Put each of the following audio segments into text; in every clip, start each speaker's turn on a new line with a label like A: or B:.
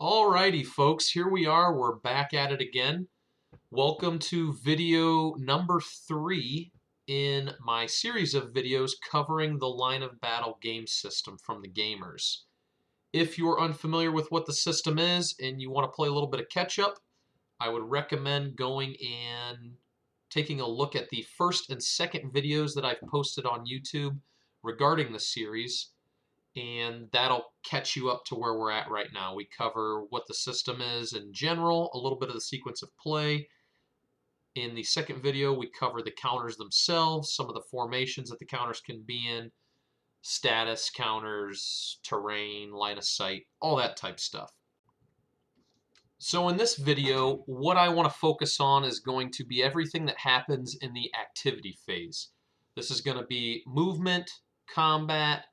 A: Alrighty, folks, here we are. We're back at it again. Welcome to video number 3 in my series of videos covering the line of battle game system from the gamers. If you're unfamiliar with what the system is and you want to play a little bit of catch up, I would recommend going and taking a look at the first and second videos that I've posted on YouTube regarding the series, and that'll catch you up to where we're at right now. We cover what the system is in general, a little bit of the sequence of play. In the second video, we cover the counters themselves, some of the formations that the counters can be in, status counters, terrain, line of sight, all that type stuff. So in this video, what I want to focus on is going to be everything that happens in the activity phase. This is going to be movement, combat.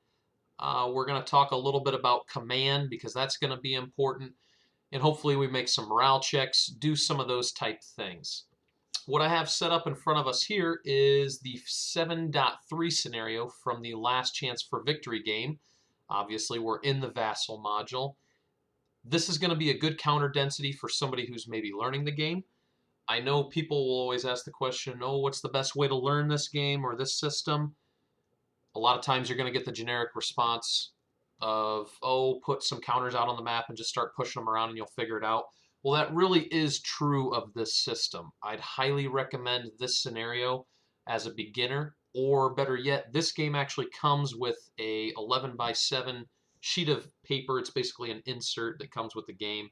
A: We're going to talk a little bit about command because that's going to be important. And hopefully we make some morale checks, do some of those type things. What I have set up in front of us here is the 7.3 scenario from the Last Chance for Victory game. Obviously, we're in the Vassal module. This is going to be a good counter density for somebody who's maybe learning the game. I know people will always ask the question, oh, what's the best way to learn this game or this system? A lot of times you're going to get the generic response of, oh, put some counters out on the map and just start pushing them around and you'll figure it out. Well, that really is true of this system. I'd highly recommend this scenario as a beginner, or better yet, this game actually comes with a 11x7 sheet of paper. It's basically an insert that comes with the game.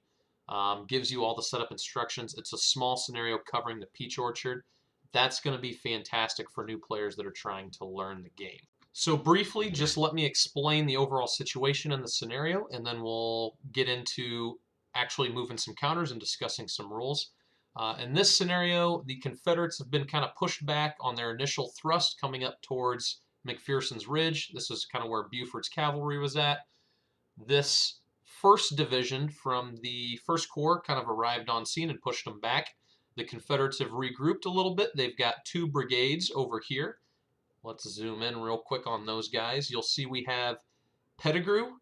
A: Gives you all the setup instructions. It's a small scenario covering the peach orchard. That's going to be fantastic for new players that are trying to learn the game. So briefly, just let me explain the overall situation in the scenario, and then we'll get into actually moving some counters and discussing some rules. In this scenario, the Confederates have been kind of pushed back on their initial thrust coming up towards McPherson's Ridge. This is kind of where Buford's cavalry was at. This first division from the First Corps kind of arrived on scene and pushed them back. The Confederates have regrouped a little bit. They've got 2 brigades over here. Let's zoom in real quick on those guys. You'll see we have Pettigrew,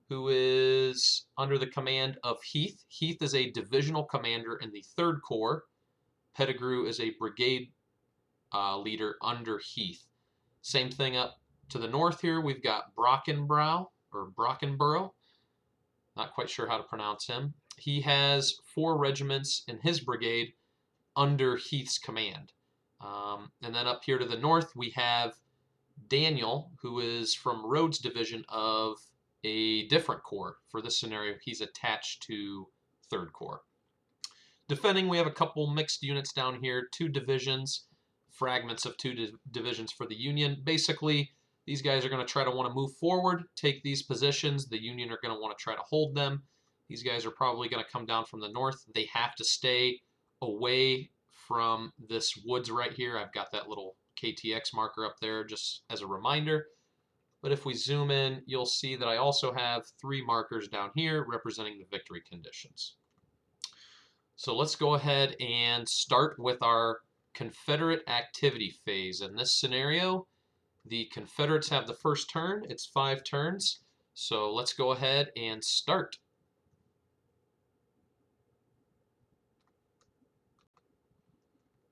A: who is under the command of Heath. Heath is a divisional commander in the 3rd Corps. Pettigrew is a brigade leader under Heath. Same thing up to the north here. We've got Brockenbrough, or Brockenborough. Not quite sure how to pronounce him. He has 4 regiments in his brigade under Heath's command. And then up here to the north, we have Daniel, who is from Rhodes' division of a different corps. For this scenario, he's attached to 3rd Corps. Defending, we have a couple mixed units down here, 2 divisions, fragments of 2 divisions for the Union. Basically, these guys are going to try to want to move forward, take these positions. The Union are going to want to try to hold them. These guys are probably going to come down from the north. They have to stay away from this woods right here. I've got that little KTX marker up there just as a reminder. But if we zoom in, you'll see that I also have 3 markers down here representing the victory conditions. So let's go ahead and start with our Confederate activity phase. In this scenario, the Confederates have the first turn. It's 5 turns. So let's go ahead and start.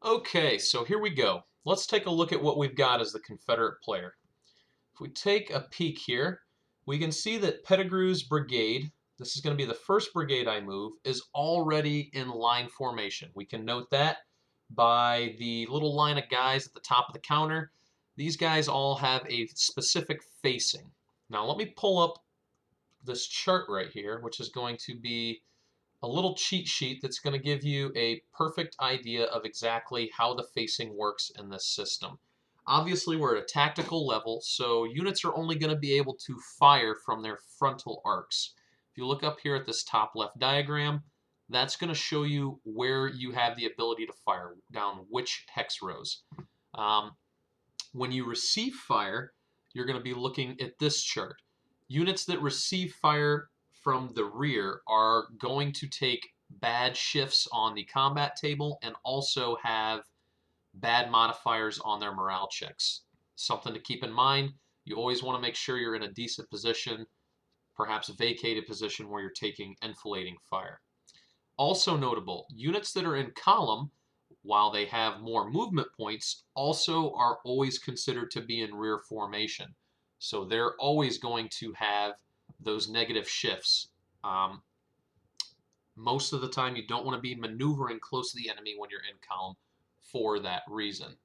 A: Okay, so here we go. Let's take a look at what we've got as the Confederate player. If we take a peek here, we can see that Pettigrew's brigade, this is going to be the first brigade I move, is already in line formation. We can note that by the little line of guys at the top of the counter. These guys all have a specific facing. Now let me pull up this chart right here, which is going to be a little cheat sheet that's going to give you a perfect idea of exactly how the facing works in this system. Obviously, we're at a tactical level, so units are only going to be able to fire from their frontal arcs. If you look up here at this top left diagram, that's going to show you where you have the ability to fire, down which hex rows. When you receive fire, you're going to be looking at this chart. Units that receive fire from the rear are going to take bad shifts on the combat table and also have bad modifiers on their morale checks. Something to keep in mind, you always want to make sure you're in a decent position perhaps vacate a position where you're taking enfilading fire. Also notable, units that are in column, while they have more movement points, also are always considered to be in rear formation. So they're always going to have those negative shifts. Most of the time, you don't want to be maneuvering close to the enemy when you're in column for that reason.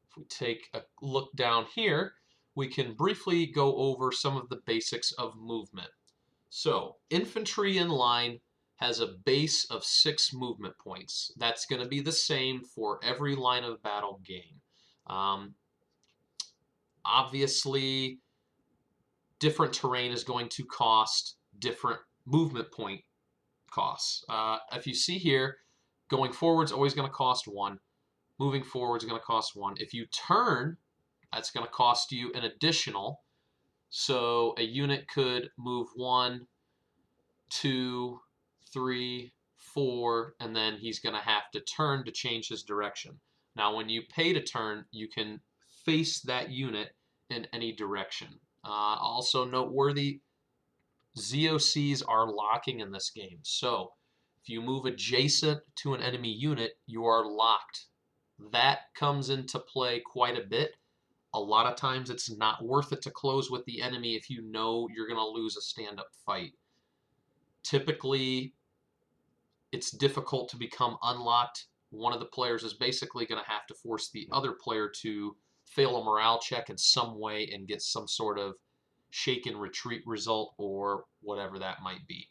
A: If we take a look down here, we can briefly go over some of the basics of movement. So, infantry in line has a base of 6 movement points. That's going to be the same for every line of battle game. Obviously, different terrain is going to cost different movement point costs. If you see here, going forward is always going to cost 1. Moving forward is going to cost 1. If you turn, that's going to cost you an additional. So a unit could move 1, 2, 3, 4, and then he's going to have to turn to change his direction. Now, when you pay to turn, you can face that unit in any direction. Also noteworthy, ZOCs are locking in this game. So if you move adjacent to an enemy unit, you are locked. That comes into play quite a bit. A lot of times it's not worth it to close with the enemy if you know you're going to lose a stand-up fight. Typically, it's difficult to become unlocked. One of the players is basically going to have to force the other player to fail a morale check in some way and get some sort of shake and retreat result or whatever that might be.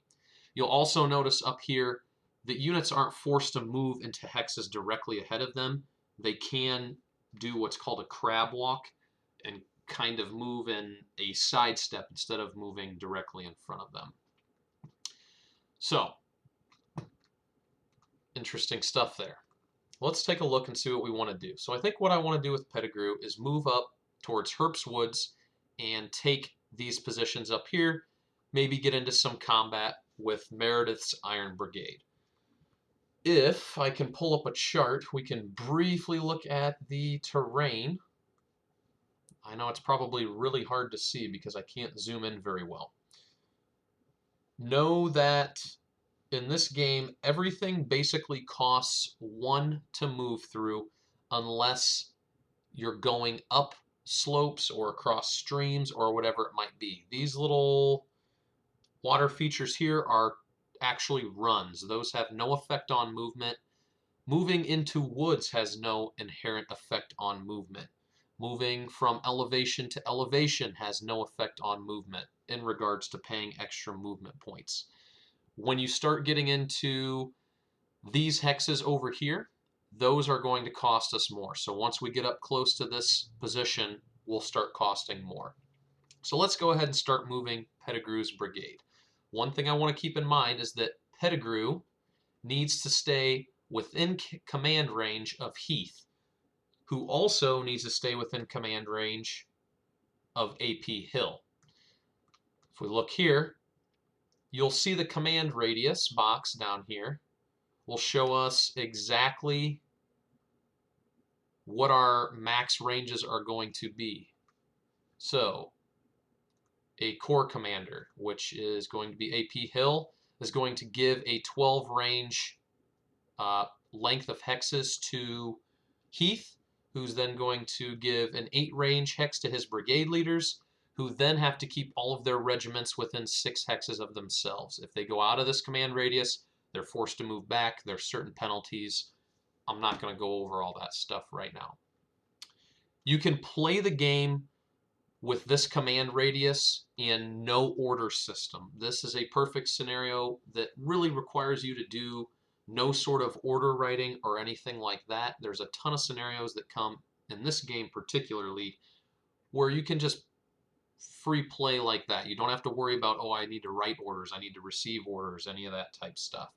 A: You'll also notice up here that units aren't forced to move into hexes directly ahead of them. They can do what's called a crab walk and kind of move in a sidestep instead of moving directly in front of them. So, interesting stuff there. Let's take a look and see what we want to do. So I think what I want to do with Pettigrew is move up towards Herbst Woods and take these positions up here, maybe get into some combat with Meredith's Iron Brigade. If I can pull up a chart, we can briefly look at the terrain. I know it's probably really hard to see because I can't zoom in very well. Know that in this game, everything basically costs 1 to move through unless you're going up slopes or across streams or whatever it might be. These little water features here are actually runs. Those have no effect on movement. Moving into woods has no inherent effect on movement. Moving from elevation to elevation has no effect on movement in regards to paying extra movement points. When you start getting into these hexes over here, those are going to cost us more. So once we get up close to this position, we'll start costing more. So let's go ahead and start moving Pettigrew's brigade. One thing I want to keep in mind is that Pettigrew needs to stay within command range of Heath, who also needs to stay within command range of AP Hill. If we look here, you'll see the command radius box down here will show us exactly what our max ranges are going to be. So a corps commander, which is going to be AP Hill, is going to give a 12 range length of hexes to Heath, who's then going to give an 8 range hex to his brigade leaders, who then have to keep all of their regiments within 6 hexes of themselves. If they go out of this command radius, they're forced to move back. There's certain penalties. I'm not going to go over all that stuff right now. You can play the game with this command radius in no order system. This is a perfect scenario that really requires you to do no sort of order writing or anything like that. There's a ton of scenarios that come in this game particularly where you can just free play like that. You don't have to worry about, oh, I need to write orders, I need to receive orders, any of that type stuff.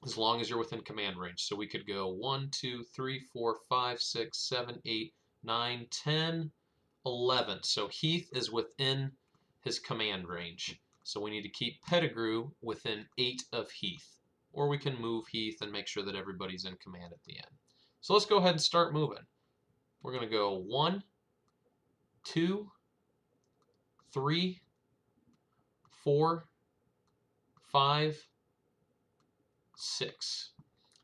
A: As long as you're within command range. So we could go 1, 2, 3, 4, 5, 6, 7, 8, 9, 10, 11. So Heath is within his command range. So we need to keep Pettigrew within 8 of Heath. Or we can move Heath and make sure that everybody's in command at the end. So let's go ahead and start moving. We're going to go 1, 2, 3, 4, 5, 6.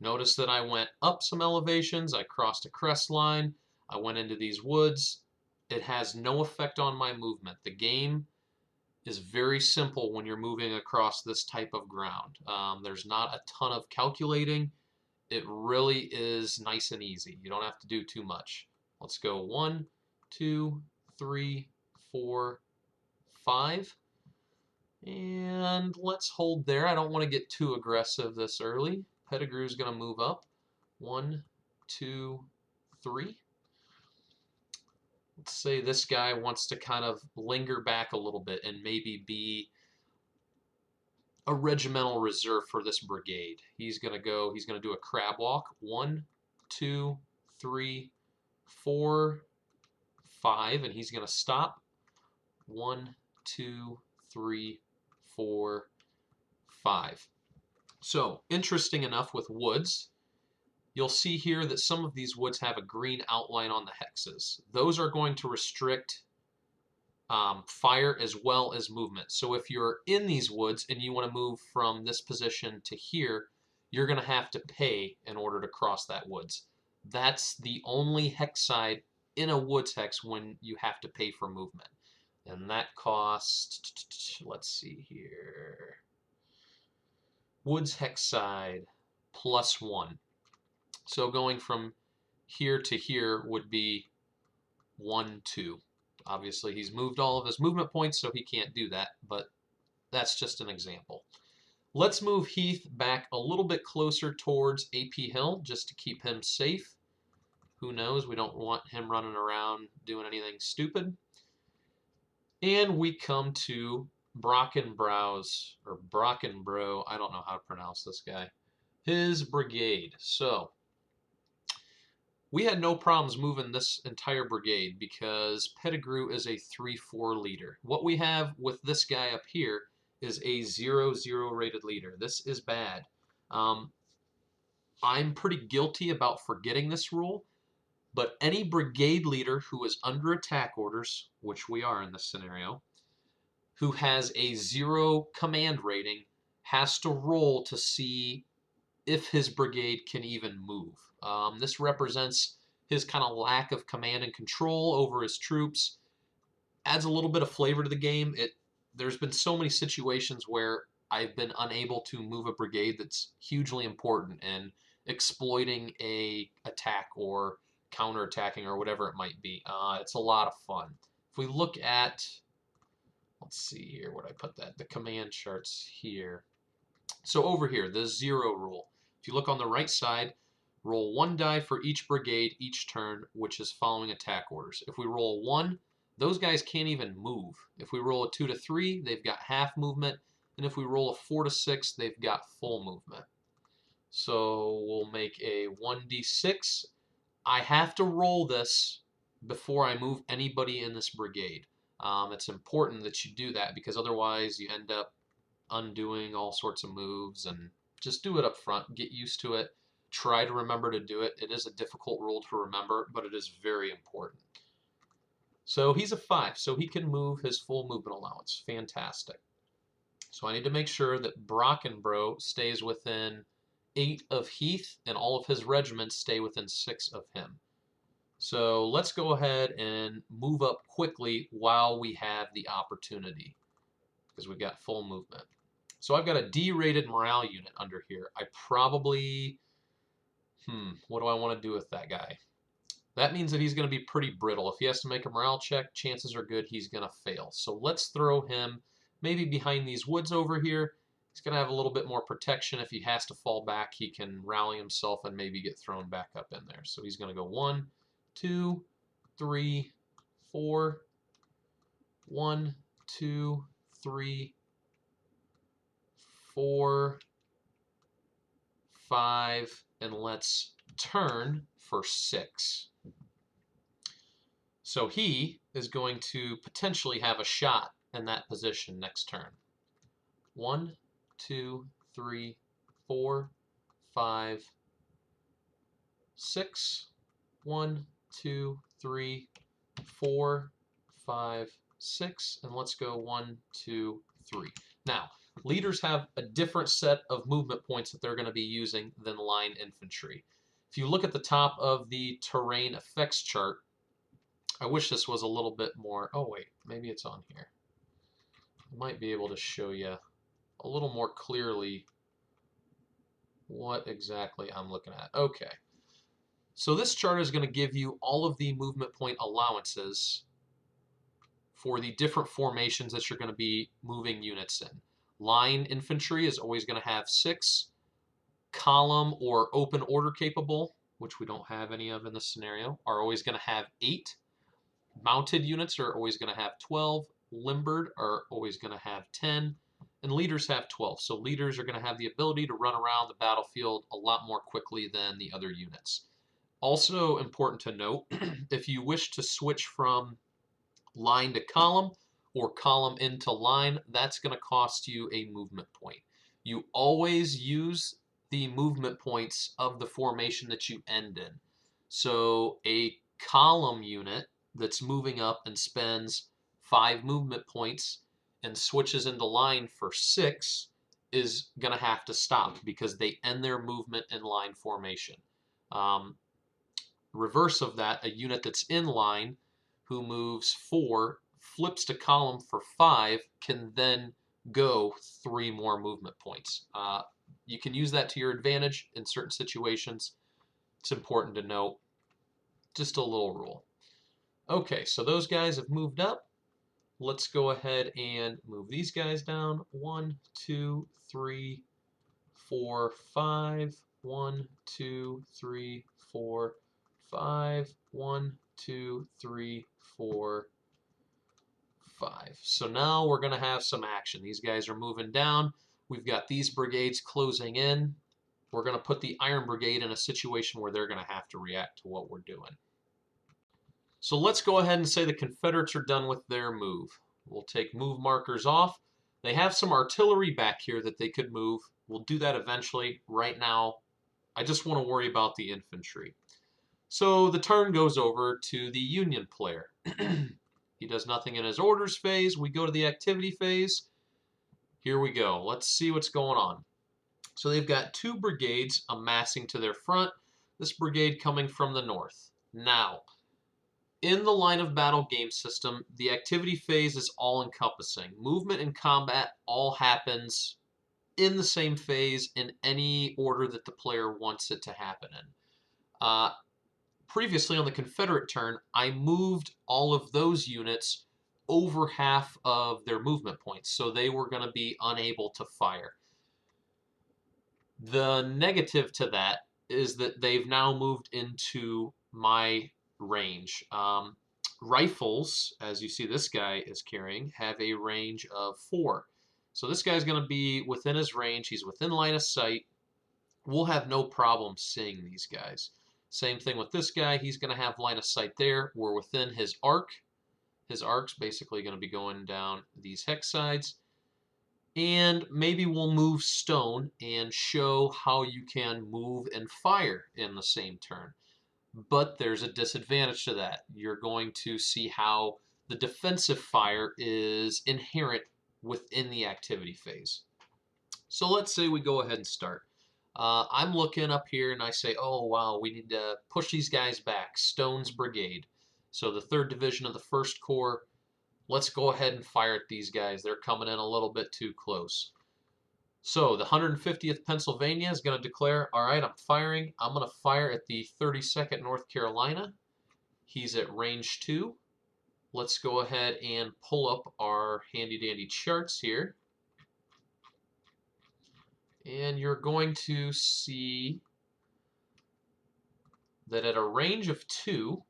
A: Notice that I went up some elevations, I crossed a crest line, I went into these woods. It has no effect on my movement. The game is very simple when you're moving across this type of ground. There's not a ton of calculating. It really is nice and easy. You don't have to do too much. Let's go 1, 2, 3, 4, 5. And let's hold there. I don't want to get too aggressive this early. Pettigrew's going to move up. 1, 2, 3. Let's say this guy wants to kind of linger back a little bit and maybe be a regimental reserve for this brigade. He's going to do a crab walk. 1, 2, 3, 4, 5, and he's going to stop. 1, 2, 3, 4, 5. So, interesting enough with woods, you'll see here that some of these woods have a green outline on the hexes. Those are going to restrict fire as well as movement. So if you're in these woods and you want to move from this position to here, you're going to have to pay in order to cross that woods. That's the only hex side in a woods hex when you have to pay for movement. And that costs, let's see here, woods hex side +1. So going from here to here would be 1, 2. Obviously, he's moved all of his movement points, so he can't do that, but that's just an example. Let's move Heath back a little bit closer towards AP Hill just to keep him safe. Who knows? We don't want him running around doing anything stupid. And we come to Brockenbrow's, or Brockenbrough, I don't know how to pronounce this guy, his brigade. So, we had no problems moving this entire brigade because Pettigrew is a 3-4 leader. What we have with this guy up here is a 0-0 rated leader. This is bad. I'm pretty guilty about forgetting this rule, but any brigade leader who is under attack orders, which we are in this scenario, who has a 0 command rating, has to roll to see if his brigade can even move. This represents his kind of lack of command and control over his troops. Adds a little bit of flavor to the game. There's been so many situations where I've been unable to move a brigade that's hugely important and exploiting a attack or counterattacking or whatever it might be. It's a lot of fun. If we look at, let's see here, where did I put that? The command charts here. So over here, the 0 rule. If you look on the right side, roll 1 die for each brigade each turn, which is following attack orders. If we roll 1, those guys can't even move. If we roll a 2 to 3, they've got half movement. And if we roll a 4 to 6, they've got full movement. So we'll make a 1d6. I have to roll this before I move anybody in this brigade. It's important that you do that because otherwise you end up undoing all sorts of moves, and just do it up front. Get used to it. Try to remember to do it. It is a difficult rule to remember, but it is very important. So he's a 5, so he can move his full movement allowance. Fantastic. So I need to make sure that Brockenbrough stays within 8 of Heath, and all of his regiments stay within 6 of him. So let's go ahead and move up quickly while we have the opportunity, because we've got full movement. So I've got a D-rated morale unit under here. I probably, what do I want to do with that guy? That means that he's going to be pretty brittle. If he has to make a morale check, chances are good he's going to fail. So let's throw him maybe behind these woods over here. He's going to have a little bit more protection. If he has to fall back, he can rally himself and maybe get thrown back up in there. So he's going to go 1, 2, 3, 4. 1, 2, 3, 4, 5, and let's turn for 6. So he is going to potentially have a shot in that position next turn. 1, 2, 3, 4, 5, 6. 1, 2, 3, 4, 5, 6, and let's go 1, 2, 3. Now, leaders have a different set of movement points that they're going to be using than line infantry. If you look at the top of the terrain effects chart, I wish this was a little bit more, oh wait, maybe it's on here. I might be able to show you a little more clearly what exactly I'm looking at. Okay. So this chart is going to give you all of the movement point allowances for the different formations that you're going to be moving units in. Line infantry is always going to have 6. Column or open order capable, which we don't have any of in this scenario, are always going to have 8. Mounted units are always going to have 12. Limbered are always going to have 10. And leaders have 12. So leaders are going to have the ability to run around the battlefield a lot more quickly than the other units. Also important to note, if you wish to switch from line to column or column into line, that's going to cost you a movement point. You always use the movement points of the formation that you end in. So a column unit that's moving up and spends 5 movement points and switches into line for 6 is going to have to stop because they end their movement in line formation. Reverse of that, a unit that's in line who moves 4, flips to column for 5, can then go 3 more movement points. You can use that to your advantage in certain situations. It's important to note. Just a little rule. Okay, so those guys have moved up. Let's go ahead and move these guys down. 1, 2, 3, 4, 5. 1, 2, 3, 4, 5. 1, 2, 3, 4, 5. So now we're going to have some action. These guys are moving down. We've got these brigades closing in. We're going to put the Iron Brigade in a situation where they're going to have to react to what we're doing. So let's go ahead and say the Confederates are done with their move. We'll take move markers off. They have some artillery back here that they could move. We'll do that eventually. Right now, I just want to worry about the infantry. So the turn goes over to the Union player. He does nothing in his orders phase. We go to the activity phase. Here we go. Let's see what's going on. So they've got 2 brigades amassing to their front. This brigade coming from the north. Now, in the line of battle game system, the activity phase is all-encompassing. Movement and combat all happens in the same phase in any order that the player wants it to happen in. Previously on the Confederate turn, I moved all of those units over half of their movement points, so they were going to be unable to fire. The negative to that is that they've now moved into my range. Rifles, as you see this guy is carrying, have a range of 4. So this guy's going to be within his range. He's within line of sight. We'll have no problem seeing these guys. Same thing with this guy. He's going to have line of sight there. We're within his arc. His arc's basically going to be going down these hex sides. And maybe we'll move stone and show how you can move and fire in the same turn. But there's a disadvantage to that. You're going to see how the defensive fire is inherent within the activity phase. So let's say we go ahead and start. I'm looking up here and I say, oh wow, we need to push these guys back. Stone's brigade. So the 3rd Division of the 1st Corps, let's go ahead and fire at these guys. They're coming in a little bit too close. So the 150th Pennsylvania is going to declare, all right, I'm firing. I'm going to fire at the 32nd North Carolina. He's at range 2. Let's go ahead and pull up our handy-dandy charts here. And you're going to see that at a range of 2,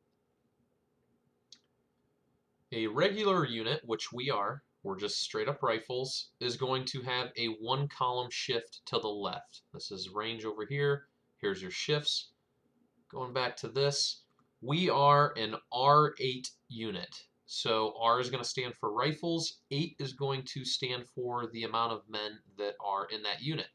A: a regular unit, which we're just straight up rifles, is going to have a 1-column shift to the left. This is range over here. Here's your shifts. Going back to this, we are an R8 unit. So R is going to stand for rifles. 8 is going to stand for the amount of men that are in that unit.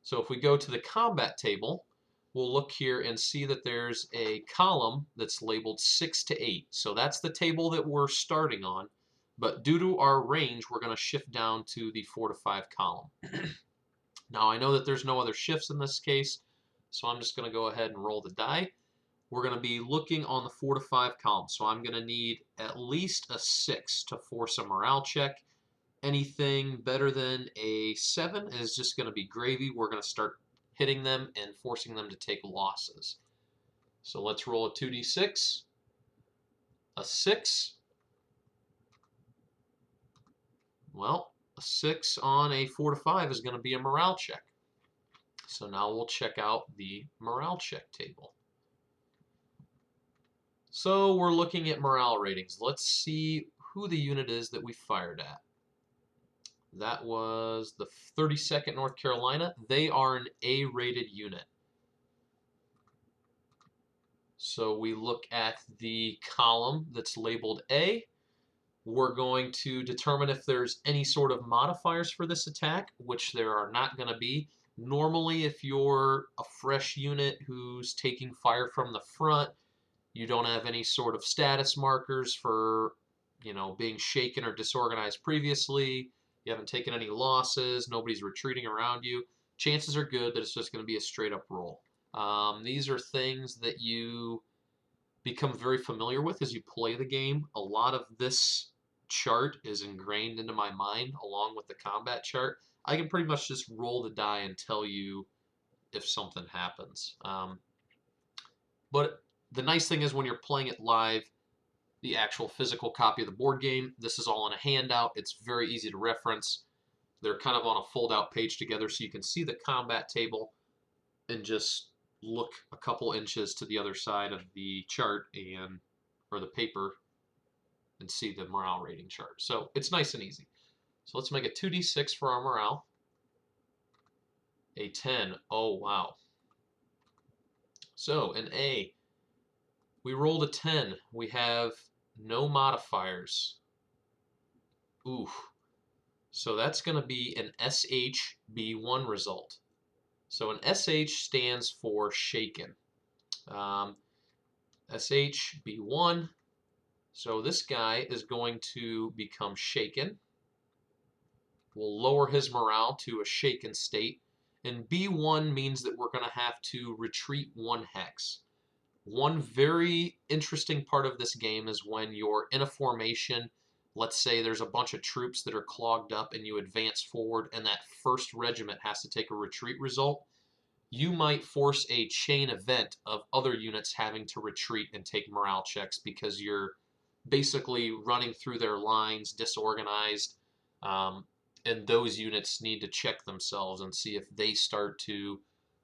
A: So if we go to the combat table, we'll look here and see that there's a column that's labeled 6 to 8. So that's the table that we're starting on. But due to our range, we're going to shift down to the 4 to 5 column. Now, I know that there's no other shifts in this case, so I'm just going to go ahead and roll the die. We're going to be looking on the 4 to 5 column, so I'm going to need at least a 6 to force a morale check. Anything better than a 7 is just going to be gravy. We're going to start hitting them and forcing them to take losses. So let's roll a 2d6, a 6. Well, a 6 on a 4 to 5 is going to be a morale check. So now we'll check out the morale check table. So we're looking at morale ratings. Let's see who the unit is that we fired at. That was the 32nd North Carolina. They are an A-rated unit. So we look at the column that's labeled A. We're going to determine if there's any sort of modifiers for this attack, which there are not going to be. Normally, if you're a fresh unit who's taking fire from the front, you don't have any sort of status markers for, being shaken or disorganized previously. You haven't taken any losses. Nobody's retreating around you. Chances are good that it's just going to be a straight up roll. These are things that you become very familiar with as you play the game. A lot of this chart is ingrained into my mind along with the combat chart. I can pretty much just roll the die and tell you if something happens. But the nice thing is when you're playing it live, the actual physical copy of the board game, this is all in a handout. It's very easy to reference. They're kind of on a fold-out page together, so you can see the combat table and just look a couple inches to the other side of the chart or the paper and see the morale rating chart. So it's nice and easy. So let's make a 2d6 for our morale. A 10. Oh, wow. So an A. We rolled a 10. We have no modifiers. Ooh. So that's going to be an SHB1 result. So an SH stands for shaken. SHB1. So this guy is going to become shaken. We'll lower his morale to a shaken state. And B1 means that we're going to have to retreat 1 hex. One very interesting part of this game is when you're in a formation, let's say there's a bunch of troops that are clogged up and you advance forward and that first regiment has to take a retreat result, you might force a chain event of other units having to retreat and take morale checks because you're basically running through their lines disorganized, and those units need to check themselves and see if they start to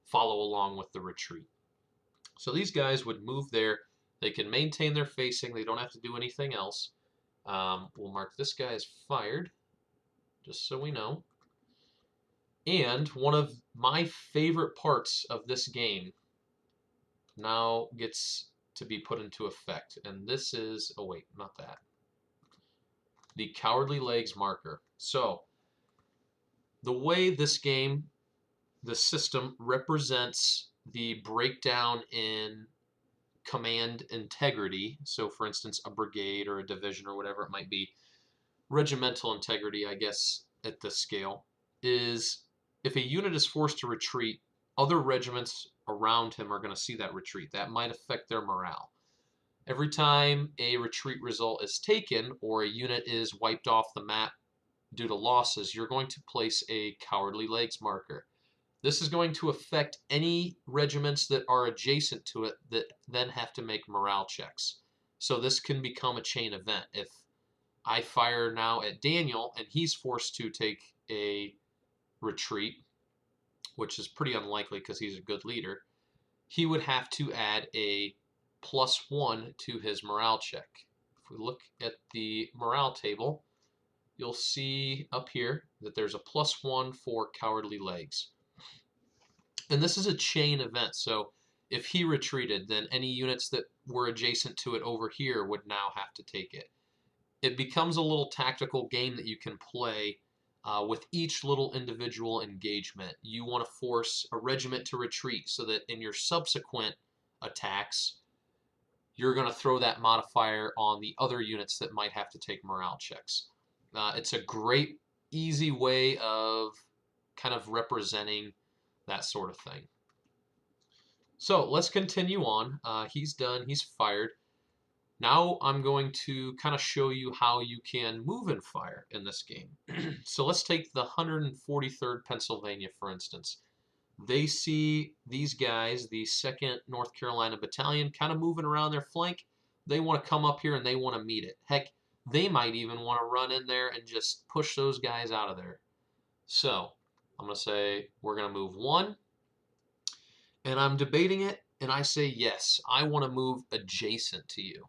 A: follow along with the retreat. So these guys would move there. They can maintain their facing. They don't have to do anything else. We'll mark this guy as fired, just so we know. And one of my favorite parts of this game now gets to be put into effect. And this is, oh wait, not that. The Cowardly Legs marker. So the way this game, the system represents the breakdown in command integrity, so for instance a brigade or a division or whatever it might be, regimental integrity I guess at this scale, is if a unit is forced to retreat, other regiments around him are going to see that retreat. That might affect their morale. Every time a retreat result is taken or a unit is wiped off the map due to losses, you're going to place a Cowardly Legs marker. This is going to affect any regiments that are adjacent to it that then have to make morale checks. So this can become a chain event. If I fire now at Daniel and he's forced to take a retreat, which is pretty unlikely because he's a good leader, he would have to add a +1 to his morale check. If we look at the morale table, you'll see up here that there's a +1 for Cowardly Legs. And this is a chain event, so if he retreated, then any units that were adjacent to it over here would now have to take it. It becomes a little tactical game that you can play with each little individual engagement. You want to force a regiment to retreat so that in your subsequent attacks, you're going to throw that modifier on the other units that might have to take morale checks. It's a great, easy way of kind of representing that sort of thing. So let's continue on. He's done. He's fired. Now I'm going to kind of show you how you can move and fire in this game. So let's take the 143rd Pennsylvania, for instance. They see these guys, the 2nd North Carolina Battalion, kind of moving around their flank. They want to come up here and they want to meet it. Heck, they might even want to run in there and just push those guys out of there. So I'm going to say we're going to move 1. And I'm debating it, and I say yes, I want to move adjacent to you.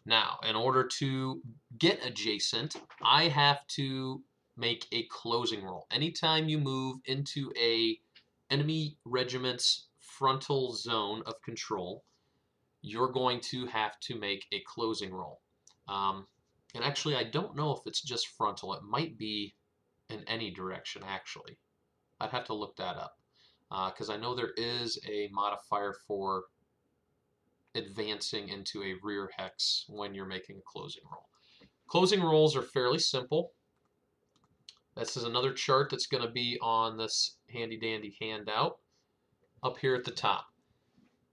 A: Now, in order to get adjacent, I have to make a closing roll. Anytime you move into a enemy regiment's frontal zone of control, you're going to have to make a closing roll. And actually, I don't know if it's just frontal. It might be in any direction, actually. I'd have to look that up. Because I know there is a modifier for advancing into a rear hex when you're making a closing roll. Closing rolls are fairly simple. This is another chart that's going to be on this handy-dandy handout up here at the top.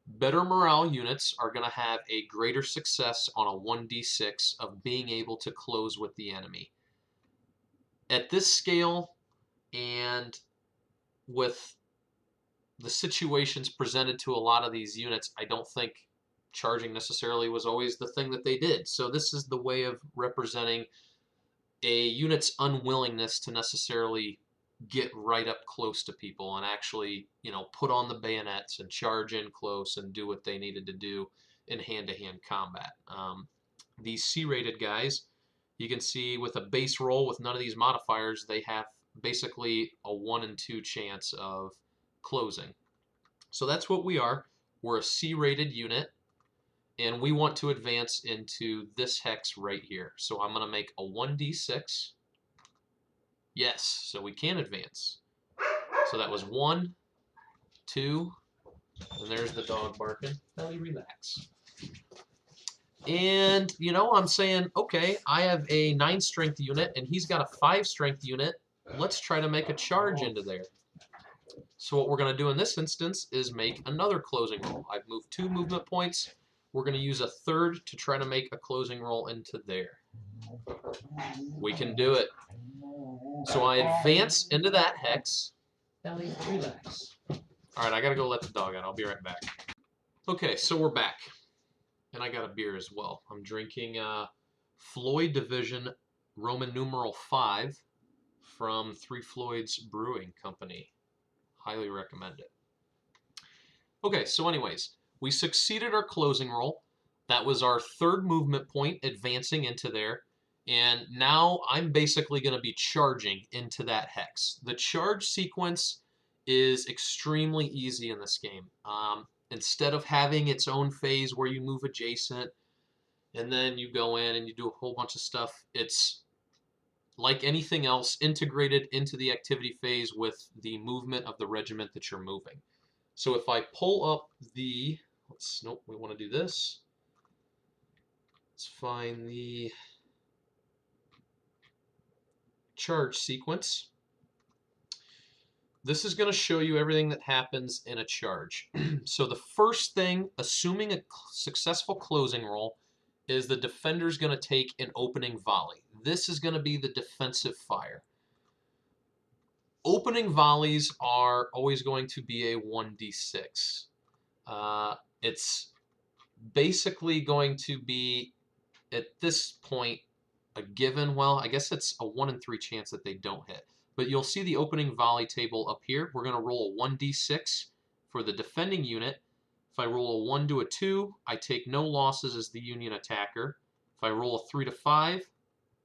A: Better morale units are going to have a greater success on a 1d6 of being able to close with the enemy. At this scale, and with the situations presented to a lot of these units, I don't think charging necessarily was always the thing that they did. So this is the way of representing a unit's unwillingness to necessarily get right up close to people and actually, put on the bayonets and charge in close and do what they needed to do in hand-to-hand combat. These C-rated guys, you can see with a base roll with none of these modifiers, they have basically a 1 in 2 chance of closing. So that's what we are. We're a C-rated unit, and we want to advance into this hex right here. So I'm going to make a 1d6. Yes, so we can advance. So that was 1, 2, and there's the dog barking. Belly, relax. And, I'm saying, okay, I have a 9 strength unit, and he's got a 5 strength unit. Let's try to make a charge into there. So what we're going to do in this instance is make another closing roll. I've moved 2 movement points. We're going to use a 3rd to try to make a closing roll into there. We can do it. So I advance into that hex. Ellie, relax. All right, I got to go let the dog out. I'll be right back. Okay, so we're back. And I got a beer as well. I'm drinking Floyd Division Roman numeral 5 from Three Floyds Brewing Company. Highly recommend it. Okay, so anyways, we succeeded our closing roll. That was our 3rd movement point, advancing into there. And now I'm basically going to be charging into that hex. The charge sequence is extremely easy in this game. Instead of having its own phase where you move adjacent and then you go in and you do a whole bunch of stuff, it's like anything else, integrated into the activity phase with the movement of the regiment that you're moving. So if I pull up the, nope, we want to do this. Let's find the charge sequence. This is going to show you everything that happens in a charge. So the first thing, assuming a successful closing roll, is the defender's going to take an opening volley. This is going to be the defensive fire. Opening volleys are always going to be a 1d6. It's basically going to be, at this point, a given. Well, I guess it's a 1 in 3 chance that they don't hit. But you'll see the opening volley table up here. We're going to roll a 1d6 for the defending unit. If I roll a 1 to a 2, I take no losses as the Union attacker. If I roll a 3 to 5,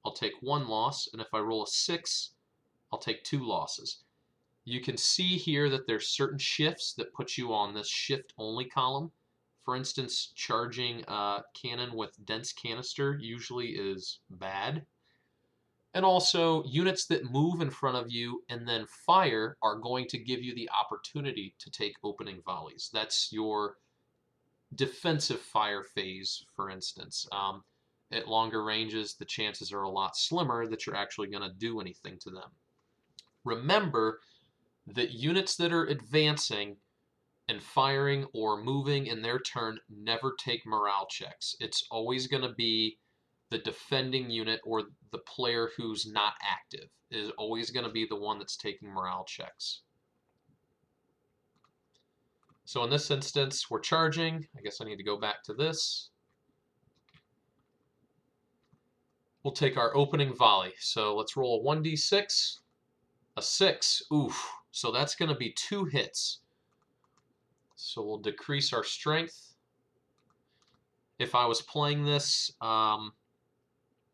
A: I'll take 1 loss. And if I roll a 6, I'll take 2 losses. You can see here that there's certain shifts that put you on this shift-only column. For instance, charging a cannon with dense canister usually is bad. And also, units that move in front of you and then fire are going to give you the opportunity to take opening volleys. That's your defensive fire phase, for instance. At longer ranges, the chances are a lot slimmer that you're actually going to do anything to them. Remember that units that are advancing and firing or moving in their turn never take morale checks. It's always going to be the defending unit or the player who's not active is always going to be the one that's taking morale checks. So in this instance, we're charging. I guess I need to go back to this. We'll take our opening volley. So let's roll a 1d6, a 6. Oof. So that's going to be 2 hits. So we'll decrease our strength. If I was playing this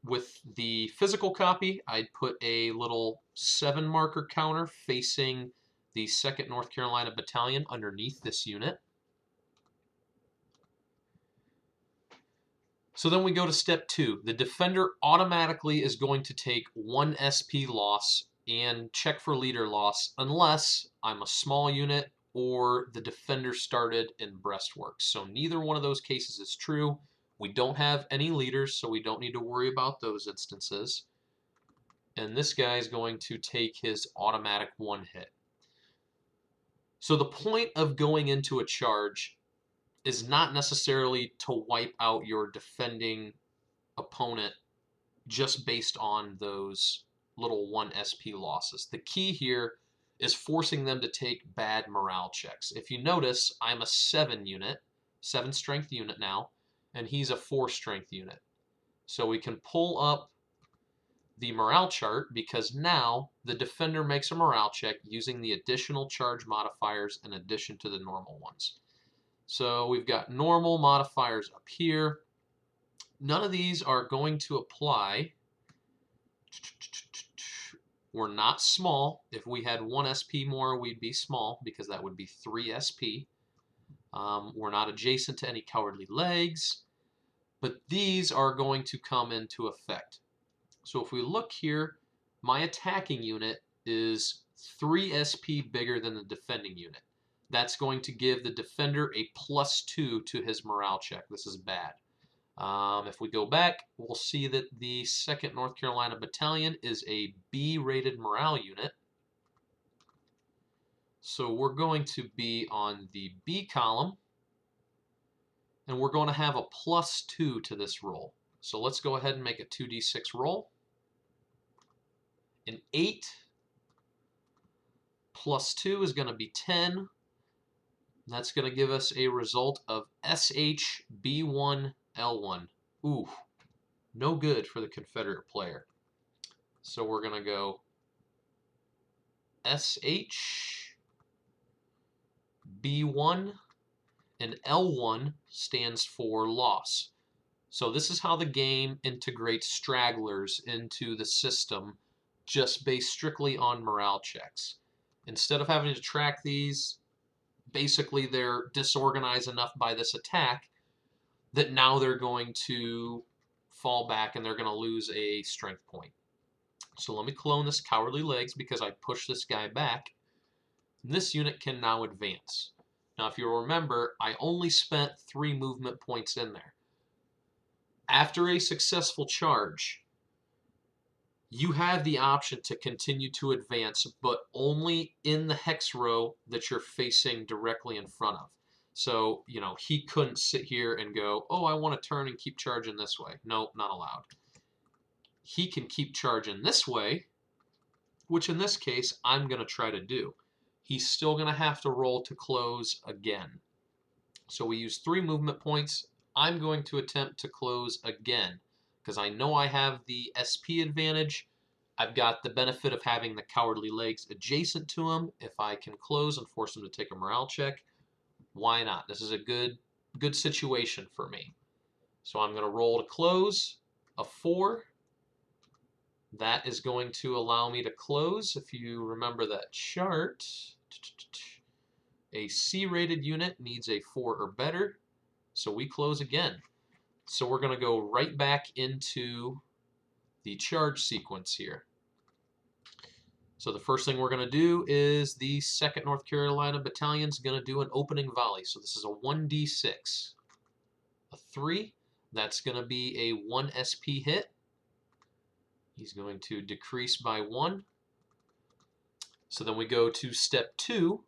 A: with the physical copy, I'd put a little 7 marker counter facing the 2nd North Carolina Battalion underneath this unit. So then we go to step 2. The defender automatically is going to take 1 SP loss and check for leader loss unless I'm a small unit or the defender started in breastworks. So neither one of those cases is true. We don't have any leaders, so we don't need to worry about those instances. And this guy is going to take his automatic 1 hit. So the point of going into a charge is not necessarily to wipe out your defending opponent just based on those little 1 SP losses. The key here is forcing them to take bad morale checks. If you notice, I'm a 7 unit, 7 strength unit now, and he's a 4 strength unit. So we can pull up the morale chart because now the defender makes a morale check using the additional charge modifiers in addition to the normal ones. So we've got normal modifiers up here. None of these are going to apply. We're not small. If we had 1 SP more, we'd be small because that would be 3 SP. We're not adjacent to any cowardly legs, but these are going to come into effect. So if we look here, my attacking unit is 3 SP bigger than the defending unit. That's going to give the defender a +2 to his morale check. This is bad. If we go back, we'll see that the 2nd North Carolina Battalion is a B-rated morale unit. So we're going to be on the B column, and we're going to have a +2 to this roll. So let's go ahead and make a 2d6 roll. An 8 plus 2 is going to be 10. That's going to give us a result of SHB1L1. Ooh, no good for the Confederate player. So we're going to go SHB1, and L1 stands for loss. So this is how the game integrates stragglers into the system just based strictly on morale checks. Instead of having to track these, basically they're disorganized enough by this attack that now they're going to fall back and they're going to lose a strength point. So let me clone this cowardly legs because I pushed this guy back. This unit can now advance. Now if you'll remember, I only spent 3 movement points in there. After a successful charge, you have the option to continue to advance, but only in the hex row that you're facing directly in front of. So, you know, he couldn't sit here and go, oh, I want to turn and keep charging this way. Nope, not allowed. He can keep charging this way, which in this case, I'm going to try to do. He's still going to have to roll to close again. So we use 3 movement points. I'm going to attempt to close again because I know I have the SP advantage. I've got the benefit of having the cowardly legs adjacent to him. If I can close and force him to take a morale check, why not? This is a good situation for me. So I'm going to roll to close a 4. That is going to allow me to close. If you remember that chart, a C-rated unit needs a 4 or better. So we close again. So we're going to go right back into the charge sequence here. So the first thing we're going to do is the 2nd North Carolina Battalion is going to do an opening volley. So this is a 1d6. a 3. That's going to be a 1 SP hit. He's going to decrease by 1. So then we go to step 2.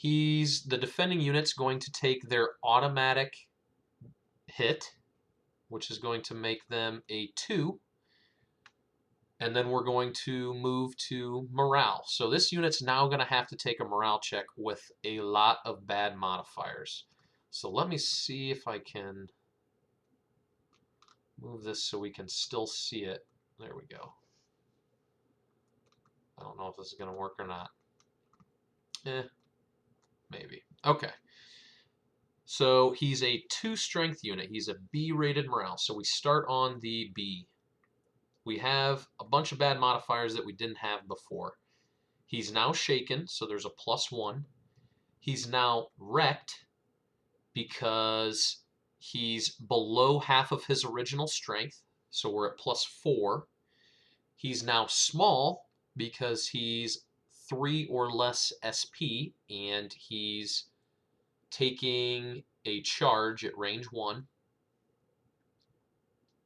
A: The defending unit's going to take their automatic hit, which is going to make them a 2. And then we're going to move to morale. So this unit's now going to have to take a morale check with a lot of bad modifiers. So let me see if I can move this so we can still see it. There we go. I don't know if this is going to work or not. Maybe. Okay. So he's a 2 strength unit. He's a B rated morale. So we start on the B. We have a bunch of bad modifiers that we didn't have before. He's now shaken, so there's a +1. He's now wrecked because he's below half of his original strength, so we're at +4. He's now small because he's 3 or less SP, and he's taking a charge at range 1.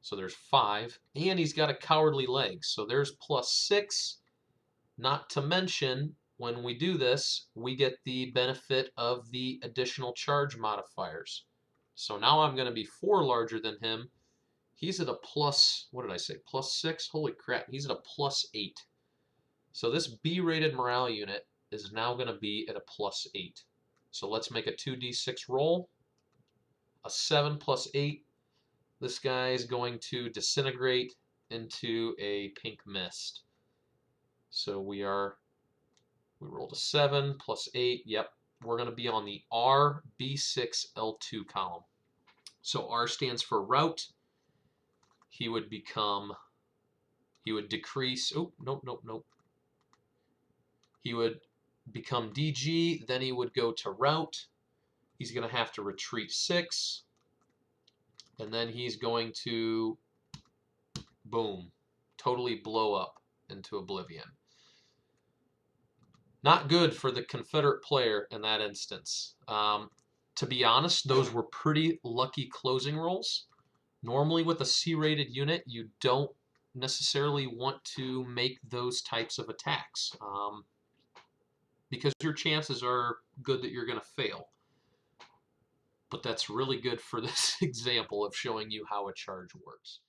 A: So there's 5. And he's got a cowardly leg, so there's +6. Not to mention, when we do this, we get the benefit of the additional charge modifiers. So now I'm going to be 4 larger than him. He's at a what did I say, +6? Holy crap, he's at a +8. So this B-rated morale unit is now going to be at a +8. So let's make a 2d6 roll. A 7 + 8. This guy is going to disintegrate into a pink mist. So we rolled a 7 + 8. Yep, we're going to be on the R, B6, L2 column. So R stands for route. He would decrease. Oh, nope. He would become DG, then he would go to route. He's going to have to retreat 6. And then he's going to, boom, totally blow up into oblivion. Not good for the Confederate player in that instance. To be honest, those were pretty lucky closing rolls. Normally with a C-rated unit, you don't necessarily want to make those types of attacks because your chances are good that you're going to fail. But that's really good for this example of showing you how a charge works.